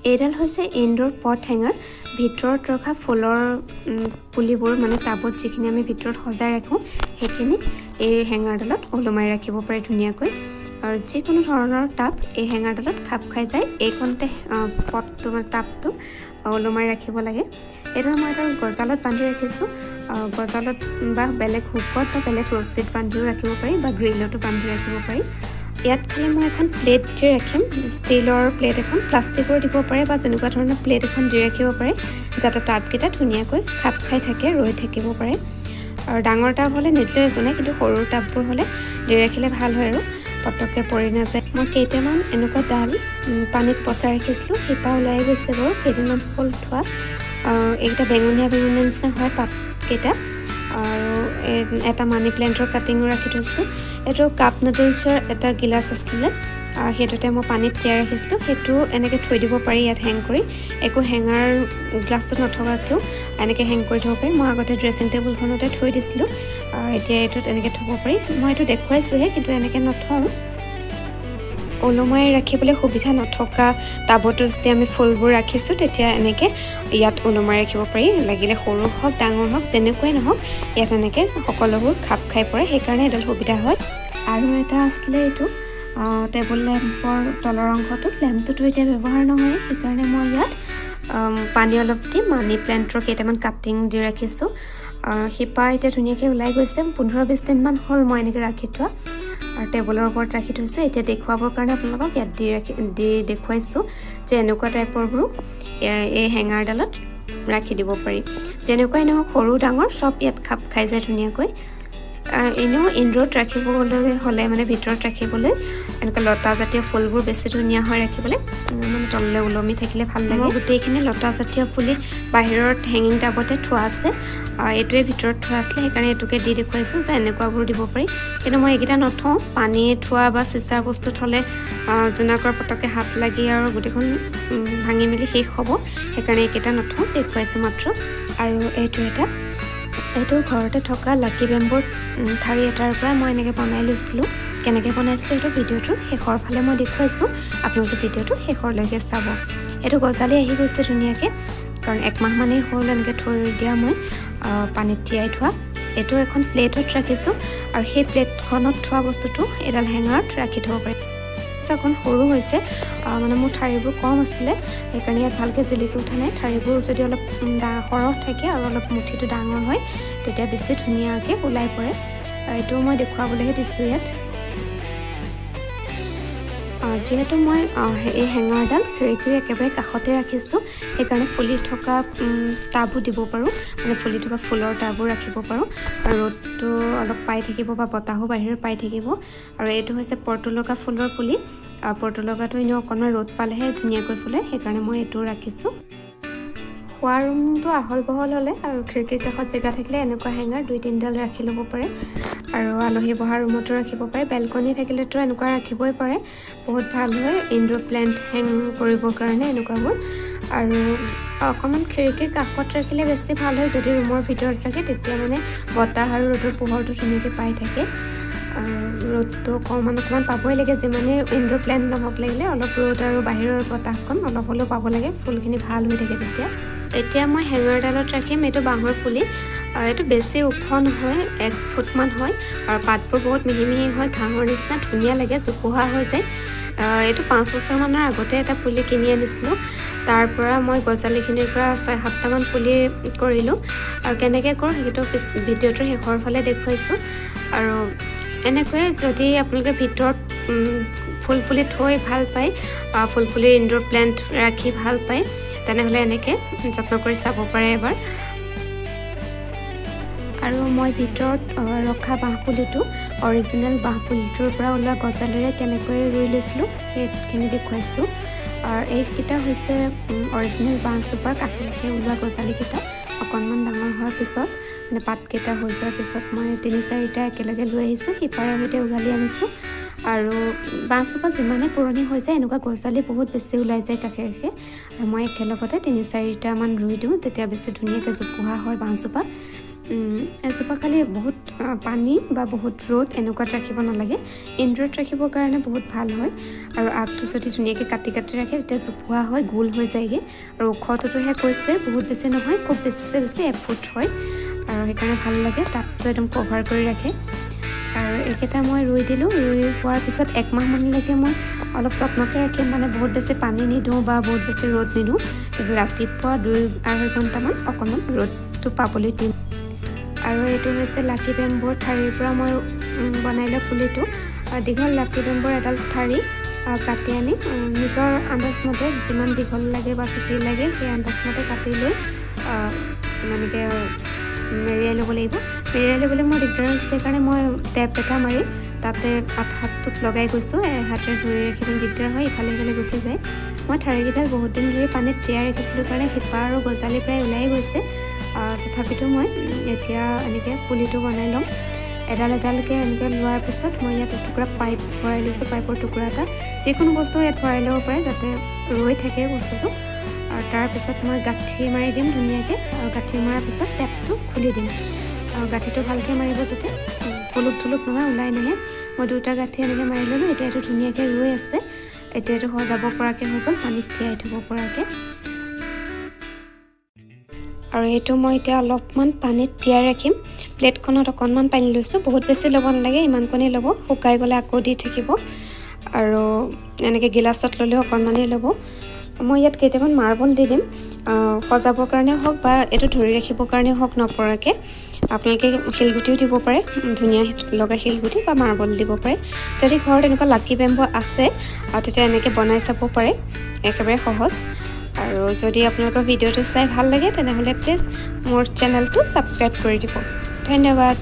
এইডাল হৈছে ইনডোৰ পট হেঙাৰ ভিতৰত ৰখা ফুলৰ পুলিবোৰ মানে টাবত যিখিনি আমি ভিতৰত সজাই ৰাখোঁ সেইখিনি এই হেঙাৰডালত ওলোমাই ৰাখিব পাৰে ধুনীয়াকৈ আৰু যিকোনো ধৰণৰ টাব এই হেঙাৰডালত খাপ খাই যায় এইকণতে পটটো মানে টাবটো ওলোমাই ৰাখিব লাগে এইডাল মই এডাল গজালত বান্ধি ৰাখিছোঁ গজালত বা বেলেগ হুকত বা বেলেগ ৰছীত বান্ধিও ৰাখিব পাৰি বা গ্ৰিলতো বান্ধি ৰাখিব পাৰি ইয়াত খালি মই এখন প্লেট দি ৰাখিম ষ্টিলৰ প্লেট এখন প্লাষ্টিকৰ দিব পাৰে বা যেনেকুৱা ধৰণৰ প্লেট এখন দি ৰাখিব পাৰে যাতে টাবকেইটা ধুনীয়াকৈ খাপ খাই থাকে ৰৈ থাকিব পাৰে আৰু ডাঙৰ টাব হ'লে নিদিলেও একো নাই কিন্তু সৰু টাববোৰ হ'লে দি ৰাখিলে ভাল হয় আৰু পটককৈ পৰি নাযায় মই কেইটামান এনেকুৱা ডাল পানীত পচাই ৰাখিছিলোঁ শিপা ওলাই গৈছে বাৰু কেইদিনমান হ'ল থোৱা এইকেইটা বেঙুনীয়া নিচিনা হয় পাতকেইটা আৰু এটা মানি প্লেণ্টৰ কাটিঙো ৰাখি থৈছিলোঁ এইটো কাপ নুডলছৰ এটা গিলাচ আছিলে সেইটোতে মই পানীত তিয়াই ৰাখিছিলোঁ সেইটো এনেকৈ থৈ দিব পাৰি ইয়াত হেং কৰি একো হেঙাৰ গ্লাছটোত নথকাকৈও এনেকৈ হেং কৰি থ'ব পাৰি মই আগতে ড্ৰেছিং টেবুলখনতে থৈ দিছিলোঁ এতিয়া এইটোত এনেকৈ থ'ব পাৰি মই এইটো দেখুৱাইছোঁহে কিন্তু এনেকৈ নথওঁ ওলোমাই ৰাখিবলৈ সুবিধা নথকা টাবতো যদি আমি ফুলবোৰ ৰাখিছোঁ তেতিয়া এনেকৈ ইয়াত ওলোমাই ৰাখিব পাৰি লাগিলে সৰু হওক ডাঙৰ হওক যেনেকুৱাই নহওক ইয়াত এনেকৈ সকলোবোৰ খাপ খাই পৰে সেইকাৰণে এডাল সুবিধা হয় আৰু এটা আছিলে এইটো টেবুল লেম্পৰ তলৰ অংশটো লেম্পটোতো এতিয়া ব্যৱহাৰ নহয় সেইকাৰণে মই ইয়াত পানী অলপ দি মানি প্লেণ্টৰ কেইটামান কাটিং দি ৰাখিছোঁ শিপা এতিয়া ধুনীয়াকৈ ওলাই গৈছে 15-20 দিনমান হ'ল মই এনেকৈ ৰাখি থোৱা আৰু টেবুলৰ ওপৰত ৰাখি থৈছোঁ এতিয়া দেখুৱাবৰ কাৰণে আপোনালোকক ইয়াত দি দেখুৱাইছোঁ যে এনেকুৱা টাইপৰবোৰ এই হেঙাৰডালত ৰাখি দিব পাৰি যেনেকুৱাই নহওক সৰু ডাঙৰ চব ইয়াত খাপ খাই যায় ধুনীয়াকৈ এনেও ইনডোৰত ৰাখিবলৈ হ'লে মানে ভিতৰত ৰাখিবলৈ এনেকুৱা লতাজাতীয় ফুলবোৰ বেছি ধুনীয়া হয় ৰাখিবলৈ মানে তললৈ ওলমি থাকিলে ভাল লাগে গোটেইখিনি লতাজাতীয় পুলি বাহিৰত হেঙিং টাবতে থোৱা আছে এইটোৱে ভিতৰত থোৱা আছিলে সেইকাৰণে এইটোকে দি দেখুৱাইছোঁ যে এনেকুৱাবোৰ দিব পাৰি কিন্তু মই এইকেইটা নথওঁ পানী থোৱা বা চিচাৰ বস্তু থ'লে জোনাকৰ পটককৈ হাত লাগি আৰু গোটেইখন ভাঙি মেলি শেষ হ'ব সেইকাৰণে এইকেইটা নথওঁ দেখুৱাইছোঁ মাত্ৰ আৰু এইটো ঘৰতে থকা লাকি বেম্বুৰ ঠাৰি এটাৰ পৰা মই এনেকৈ বনাই লৈছিলোঁ কেনেকৈ বনাইছিলোঁ এইটো ভিডিঅ'টো শেষৰ ফালে মই দেখুৱাইছোঁ আপোনালোকে ভিডিঅ'টো শেষৰলৈকে চাব এইটো গজালি আহি গৈছে ধুনীয়াকৈ কাৰণ 1 মাহ মানেই হ'ল এনেকৈ থৈ দিয়া মই পানীত তিয়াই থোৱা এইটো এখন প্লেটত ৰাখিছোঁ আৰু সেই প্লেটখনত থোৱা বস্তুটো এডাল হেঙাৰত ৰাখি থ'ব পাৰি অকণ সৰু হৈছে মানে মোৰ ঠাৰিবোৰ কম আছিলে সেইকাৰণে ইয়াত ভালকৈ জিলিকি উঠা নাই ঠাৰিবোৰ যদি অলপ সৰহ থাকে আৰু অলপ মুঠিটো ডাঙৰ হয় তেতিয়া বেছি ধুনীয়াকৈ ওলাই পৰে এইটো মই দেখুৱাবলৈহে দিছোঁ ইয়াত যিহেতু মই এই হেঙাৰডাল খিৰিকীৰ একেবাৰে কাষতে ৰাখিছোঁ সেইকাৰণে ফুলি থকা টাবো দিব পাৰোঁ মানে ফুলি থকা ফুলৰ টাবো ৰাখিব পাৰোঁ আৰু ৰ'দটো অলপ পাই থাকিব বা বতাহো বাহিৰত পাই থাকিব আৰু এইটো হৈছে পৰ্তুলকা ফুলৰ পুলি আৰু পৰ্তুলকাটো এনেও অকণমান ৰ'দ পালেহে ধুনীয়াকৈ ফুলে সেইকাৰণে মই এইটো ৰাখিছোঁ খোৱা ৰুমটো আহল বহল হ'লে আৰু খিৰিকীৰ কাষত জেগা থাকিলে এনেকুৱা হেঙাৰ 2-3ডাল ৰাখি ল'ব পাৰে আৰু আলহী বহা ৰুমতো ৰাখিব পাৰে বেলকনি থাকিলেতো এনেকুৱা ৰাখিবই পাৰে বহুত ভাল হয় ইনডোৰ প্লেণ্ট হেং কৰিবৰ কাৰণে এনেকুৱাবোৰ আৰু অকণমান খিৰিকীৰ কাষত ৰাখিলে বেছি ভাল হয় যদি ৰুমৰ ভিতৰত ৰাখে তেতিয়া মানে বতাহ আৰু ৰ'দৰ পোহৰটো ধুনীয়াকৈ পাই থাকে ৰ'দটো অকণমান পাবই লাগে যিমানে ইনডোৰ প্লেণ্ট নহওক লাগিলে অলপ ৰ'দ আৰু বাহিৰৰ বতাহকণ অলপ হ'লেও পাব লাগে ফুলখিনি ভাল হৈ থাকে এতিয়া মই হেঙাৰডালত ৰাখিম এইটো বাঁহৰ পুলি এইটো বেছি ওখ নহয় 1 ফুটমান হয় আৰু পাতবোৰ বহুত মিহি মিহি হয় ঘাঁহৰ নিচিনা ধুনীয়া লাগে জোপোহা হৈ যায় এইটো 5 বছৰমানৰ আগতে এটা পুলি কিনি আনিছিলোঁ তাৰ পৰা মই গজালিখিনিৰ পৰা 6-7টামান পুলি কৰিলোঁ আৰু কেনেকৈ কৰোঁ সেইটো ভিডিঅ'টোৰ শেষৰ ফালে দেখুৱাইছোঁ আৰু এনেকৈয়ে যদি আপোনালোকে ভিতৰত ফুলপুলি থৈ ভাল পায় ফুলপুলি ইনডোৰ প্লেণ্ট ৰাখি ভাল পায় তেনেহ'লে এনেকৈ যত্ন কৰি চাব পাৰে এবাৰ আৰু মই ভিতৰত ৰখা বাঁহপুলিটো অৰিজিনেল বাঁহপুলিটোৰ পৰা ওলোৱা গজালিৰে কেনেকৈ ৰুই লৈছিলোঁ সেইখিনি দেখুৱাইছোঁ আৰু এইকেইটা হৈছে অৰিজিনেল বাঁহজোপাৰ কাষে কাষে ওলোৱা গজালিকেইটা অকণমান ডাঙৰ হোৱাৰ পিছত মানে পাতকেইটা হৈ যোৱাৰ পিছত মই 3-4টা একেলগে লৈ আহিছোঁ শিপাৰে সৈতে উঘালি আনিছোঁ আৰু বাঁহজোপা যিমানে পুৰণি হৈ যায় এনেকুৱা গজালি বহুত বেছি ওলাই যায় কাষে কাষে আৰু মই একেলগতে 3-4টামান ৰুই দিওঁ তেতিয়া বেছি ধুনীয়াকৈ জোপোহা হয় বাঁহজোপা এজোপা খালি বহুত পানী বা বহুত ৰ'দ এনেকুৱাত ৰাখিব নালাগে ইনডোৰত ৰাখিবৰ কাৰণে বহুত ভাল হয় আৰু আগটো যদি ধুনীয়াকৈ কাটি ৰাখে তেতিয়া জোপোহা হয় গোল হৈ যায়গৈ আৰু ওখটোহে কৈছে বহুত বেছি নহয় খুব বেছি 1 ফুট হয় আৰু সেইকাৰণে ভাল লাগে টাবটো একদম কভাৰ কৰি ৰাখে আৰু এইকেইটা মই ৰুই দিলোঁ ৰুই হোৱাৰ পিছত 1 মাহমানলৈকে মই অলপ যত্নকৈ ৰাখিম মানে বহুত বেছি পানী নিদিওঁ বা বহুত বেছি ৰ'দ নিদিওঁ কিন্তু ৰাতিপুৱা 2-2.5 ঘণ্টামান অকণমান ৰ'দটো পাবলৈ দিম আৰু এইটো হৈছে লাকি বেম্বুৰ ঠাৰিৰ পৰা মই বনাই লোৱা পুলিটো দীঘল লাকি বেম্বুৰ এডাল ঠাৰি কাটি আনি নিজৰ আন্দাজমতে যিমান দীঘল লাগে বা চুটি লাগে সেই আন্দাজমতে কাটি লৈ এনেকৈ মেৰিয়াই ল'ব লাগিব মেৰিয়াই ল'বলৈ মই দিগদাৰ হৈছিলে কাৰণে মই টেপ এটা মাৰি তাতে হাতটোত লগাই গৈছোঁ হাতেৰে ধৰি ৰাখিবলৈ দিগদাৰ হয় ইফালে সিফালে গুচি যায় মই ঠাৰিকেইডাল বহুত দিন ধৰি পানীত তিয়াই ৰাখিছিলোঁ কাৰণে শিপা আৰু গজালি প্ৰায় ওলাই গৈছে তথাপিতো মই এতিয়া এনেকৈ পুলিটো বনাই ল'ম এডাল এডালকৈ এনেকৈ লোৱাৰ পিছত মই ইয়াত এটুকুৰা পাইপ ভৰাই লৈছোঁ পাইপৰ টুকুৰা এটা যিকোনো বস্তু ইয়াত ভৰাই ল'ব পাৰে যাতে ৰৈ থাকে বস্তুটো আৰু তাৰপিছত মই গাঁঠি মাৰি দিম ধুনীয়াকৈ আৰু গাঁঠি মৰাৰ পিছত টেপটো খুলি দিম আৰু গাঁঠিটো ভালকৈ মাৰিব যাতে ফুলুক থুলুক নহয় ওলাই নাহে মই 2টা গাঁঠি এনেকৈ মাৰি ল'লোঁ এতিয়া এইটো ধুনীয়াকৈ ৰৈ আছে এতিয়া এইটো সজাব পৰাকৈ হৈ গ'ল পানীত তিয়াই থ'ব পৰাকৈ আৰু এইটো মই এতিয়া অলপমান পানীত তিয়াই ৰাখিম প্লেটখনত অকণমান পানী লৈছোঁ বহুত বেছি ল'ব নালাগে ইমানকণি ল'ব শুকাই গ'লে আকৌ দি থাকিব আৰু এনেকৈ গিলাচত ল'লেও অকণমানেই ল'ব মই ইয়াত কেইটামান মাৰ্বল দি দিম সজাবৰ কাৰণেও হওক বা এইটো ধৰি ৰাখিবৰ কাৰণেও হওক নপৰাকৈ আপোনালোকে শিলগুটিও দিব পাৰে ধুনীয়া লগা শিলগুটি বা মাৰ্বল দিব পাৰে যদি ঘৰত এনেকুৱা লাকি বেম্বু আছে তেতিয়া এনেকৈ বনাই চাব পাৰে একেবাৰে সহজ আৰু যদি আপোনালোকৰ ভিডিঅ'টো চাই ভাল লাগে তেনেহ'লে প্লিজ মোৰ চেনেলটো ছাবস্ক্ৰাইব কৰি দিব ধন্যবাদ